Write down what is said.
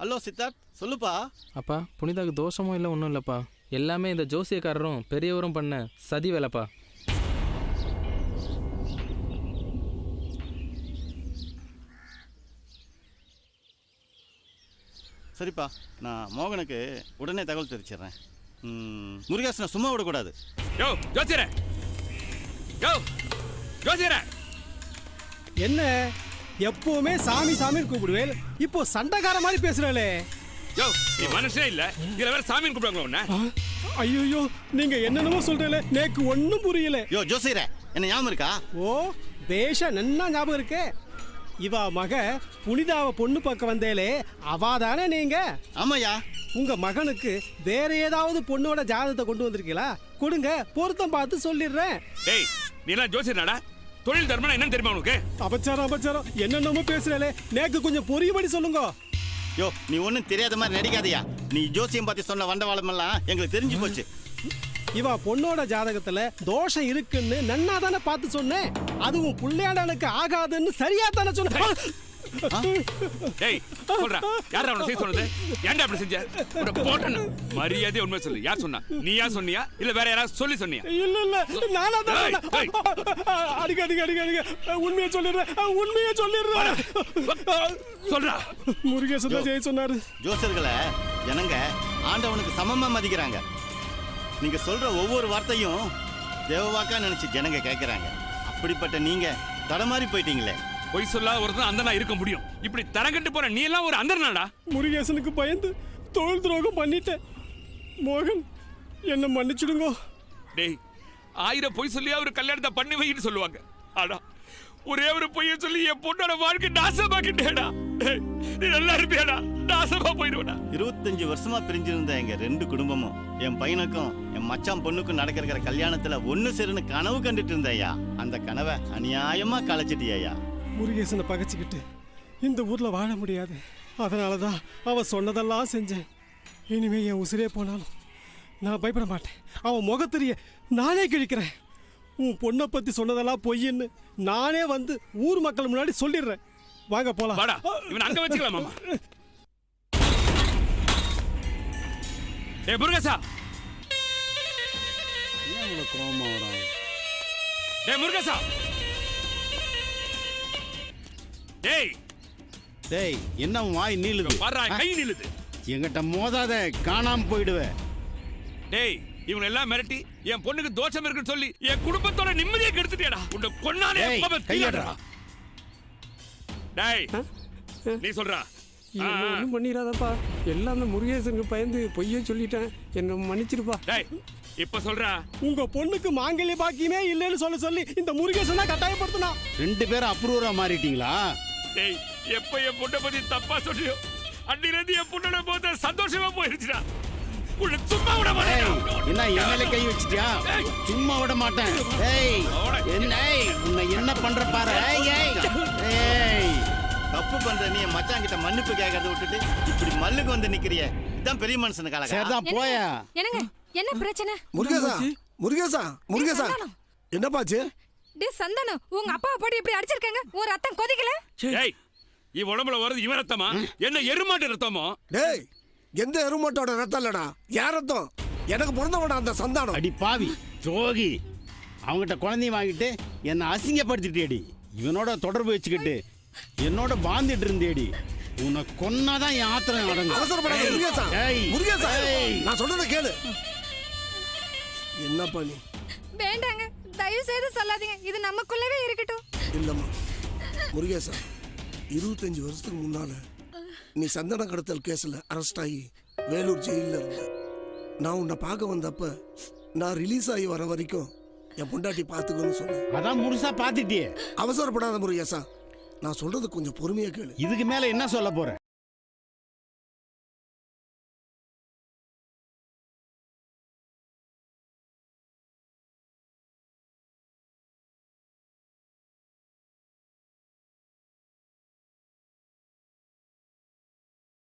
Hello Siddharth, சொல்லுப்பா. அப்பா புனிதாக்கு தோஷமும் இல்லை ஒன்றும் இல்லைப்பா. எல்லாமே இந்த ஜோசியக்காரரும் பெரியவரும் பண்ண சதி வேலைப்பா. சரிப்பா, நான் மோகனுக்கு உடனே தகவல் தெரிவிச்சிடுறேன். முருகேசனை சும்மா விடக்கூடாது. யோ ஜோசியர, யோ ஜோசியர, என்ன எப்பவுமே சாமி சாமின்னு கூப்பிடுவேன், இப்போ சண்டைக்கார மாதிரி பேசுறாளே. யோ நீ மனுஷனே இல்ல, இதுல வேற சாமின்னு கூப்பிடுவாங்களா உன்ன? ஐயோ நீங்க என்னென்னமோ சொல்றீங்களே, எனக்கு ஒன்றும் புரியல. யோ ஜோசியர, என்ன ஞாபகம் இருக்கா? ஓ பேஷா நன்னா ஞாபகம் இருக்கே. இவா மக புனிதாவை பொண்ணு பக்கம் வந்தேலே, அவாதானே நீங்க? ஆமாயா. உங்க மகனுக்கு வேற ஏதாவது பொண்ணோட ஜாதகத்தை கொண்டு வந்திருக்கீங்களா? கொடுங்க, பொருத்தம் பார்த்து சொல்லிடுறேன். டேய் நீ எல்லாம் ஜோசியர்னாடா? தொழில் தர்மம் என்னன்னு தெரியுமா உனக்கு? அபச்சாரம் என்னென்னமோ பேசுறே, நேக்கு கொஞ்சம் புரியும்படி சொல்லுங்க. யோ நீ ஒன்றும் தெரியாத மாதிரி நடிக்காதயா. நீ ஜோசியம் பார்த்து சொன்ன வண்டவாளம் எல்லாம் எங்களுக்கு தெரிஞ்சு போச்சு. இவா பொண்ணோட ஜாதகத்துல தோஷம் இருக்குன்னு நன்னா தானே பார்த்து சொன்னேன். அதுவும் புள்ளையாடனுக்கு ஆகாதுன்னு சரியா தானே சொன்னேன். டேய் சொல்றா, யாரா அவனை செய்ய சொன்னது? ஏன்டா அப்படி செஞ்ச? உன்னை போட்டேன்னு மரியாதை உண்மை சொல்லு. யார் சொன்னா? நீயா சொன்னியா இல்ல வேற யாராவது சொல்லி சொன்னியா? இல்ல நானா தான். அடிக்க உண்மையை சொல்லிடுறேன். சொல்றா. முருகேசன் தான் செய்ய சொன்னாரு. ஜோசியர்களை ஜனங்க ஆண்டவனுக்கு சமமா மதிக்கிறாங்க. நீங்க சொல்ற ஒவ்வொரு வார்த்தையும் தேவவாக்கா நினைச்சு ஜனங்க கேட்கறாங்க. அப்படிப்பட்ட நீங்க தடமாறி போயிட்டீங்களே. பொய் சொல்லாத ஒருத்தன் அந்தனா இருக்க முடியும்? இப்படி தரங்கட்டு போற நீ எல்லாம் ஒரு அந்தனாடா. முருகேசனுக்கு பயந்து தொழில் துரோகம் பண்ணிட்டேன். மோகன் என்ன மன்னிச்சுடுங்கோ. டேய் 1000 பொய் சொல்லியா ஒரு கல்யாணத்தை பண்ணி வைன்னு சொல்லுவாங்க. ஆனா ஒரே ஒரு பொய்ய சொல்லி என் பொண்ணோட வாழ்க்கை நாசமாக்கிட்டேடா. நீ நல்லா இருப்பியாடா? நாசமா போயிடுவடா. 25 வருஷமா பிரிஞ்சிருந்த எங்க 2 குடும்பமும் என் பையனுக்கும் என் மச்சான் பொண்ணுக்கும் நடக்கிற கல்யாணத்துல ஒண்ணு சேருன்னு கனவு கண்டுட்டு இருந்தேயா. அந்த கனவை அநியாயமா கலைச்சிட்டியா. முருகேசனை பகைச்சிக்கிட்டு இந்த ஊர்ல வாழ முடியாது. அதனாலதான் அவ சொன்னதெல்லாம் செஞ்சேன். இனிமே என் உசிரே போனாலும் நான் பயப்பட மாட்டேன். அவன் முகத்தெரிய நானே கிழிக்கிறேன். உன் பொண்ணை பத்தி சொன்னதெல்லாம் பொய்ன்னு நானே வந்து ஊர் மக்கள் முன்னாடி சொல்லிடுறேன். வாங்க போலாம். வாடா, இவன் அங்க வச்சுக்கலாம் மாமா. டேய் முருகேசா, ஏன் இவ்வளவு கோவமா வரும்? டேய் முருகேசா, டேய் டேய் என்ன வாய் நீளுது? பாறா கை நீளுது. என்கிட்ட மோதாத, காணாம போயிடுவே. டேய் இவங்க எல்லாம் மிரட்டி என் பொண்ணுக்கு தோஷம் இருக்குன்னு சொல்லி என் குடும்பத்தோட நிம்மதியை கெடுத்துட்டியடா. உன்னை கொன்னானே கையடா. டேய் நீ சொல்றா. ஒன்றும் பண்ணிடாதப்பா. எல்லாம் அந்த முருகேசனுக்கு பயந்து பொய்யே சொல்லிட்டேன். என்ன மன்னிச்சிருப்பா. டேய் இப்ப சொல்றா. உங்க பொண்ணுக்கு மாங்கல்ய பாக்கியமே இல்லைன்னு சொல்லி இந்த முருகேசன் தான் கட்டாயப்படுத்தினா. 2 பேரும் அப்ரூவரா மாறிட்டீங்களா? டேய் எப்ப என் பொண்ணை பத்தி தப்பா சொல்லியோ அன்னிலிருந்து என் பொண்ணோட போத சந்தோஷமா போயிருச்சுடா. உன்னை சும்மா விட மாட்டேன். என்ன எம்எல்ஏ கை வச்சிட்டியா? சும்மா விட மாட்டேன். ஏய் என்ன உன்னை என்ன பண்ற பாரு. ஏய் தப்பு பண்ற நீ மச்சான் கிட்ட மன்னிப்பு கேட்கறத விட்டுட்டு இப்படி மல்லுக்கு வந்து நிக்கிறிய. இதான் பெரிய மனுஷன காலக. சரிதான் போயா. என்னங்க என்ன பிரச்சனை? முருகேசா என்னப்பாச்சு? டேய் சந்தானம், உங்க அப்பாவை போட்டு இப்படி அடிச்சிருக்காங்க. ஒரு ரத்தம் கொதிக்கல. டேய் இவ உடம்புல வருது இவன் ரத்தமா என்ன எருமாட்டு ரத்தமோ? டேய் எந்த எருமாட்டோட ரத்தம் இல்லடா, யார் ரத்தம்? எனக்கு பிறந்தவட அந்த சந்தானம். அடி பாவி ஜோகி, அவங்ககிட்ட குழந்தைய வாங்கிட்டு என்ன அசிங்கப்படுத்திட்டேடி. இவனோட தொடர்பு வச்சுக்கிட்டு என்னோட வாழ்ந்துட்டு இருந்தேடி. உன்னை கொன்னாதான் என் ஆத்திரம் அடங்கும். அவசரப்படாத முருகேசா, நான் சொல்றத கேளு. என்னப்பா நீ? வேண்டாங்க, தயவு செய்து சொல்லாதீங்க. இது நமக்குள்ளவே இருக்கட்டும். இல்லம்மா முருகேசா, 25 வருஷத்துக்கு முன்னால நீ சந்தன கடத்தல் கேஸ்ல அரெஸ்ட் ஆகி வேலூர் ஜெயில இருந்த. நான் உன்னை பார்க்க வந்தப்ப நான் ரிலீஸ் ஆகி வர வரைக்கும் என் பொண்டாட்டி பார்த்துக்கணும்னு சொன்னேன். அதான் முழுசா பார்த்துட்டியே. அவசரப்படாத முருகேசா, நான் சொல்றது கொஞ்சம் பொறுமையா கேளு. இதுக்கு மேல என்ன சொல்ல போற?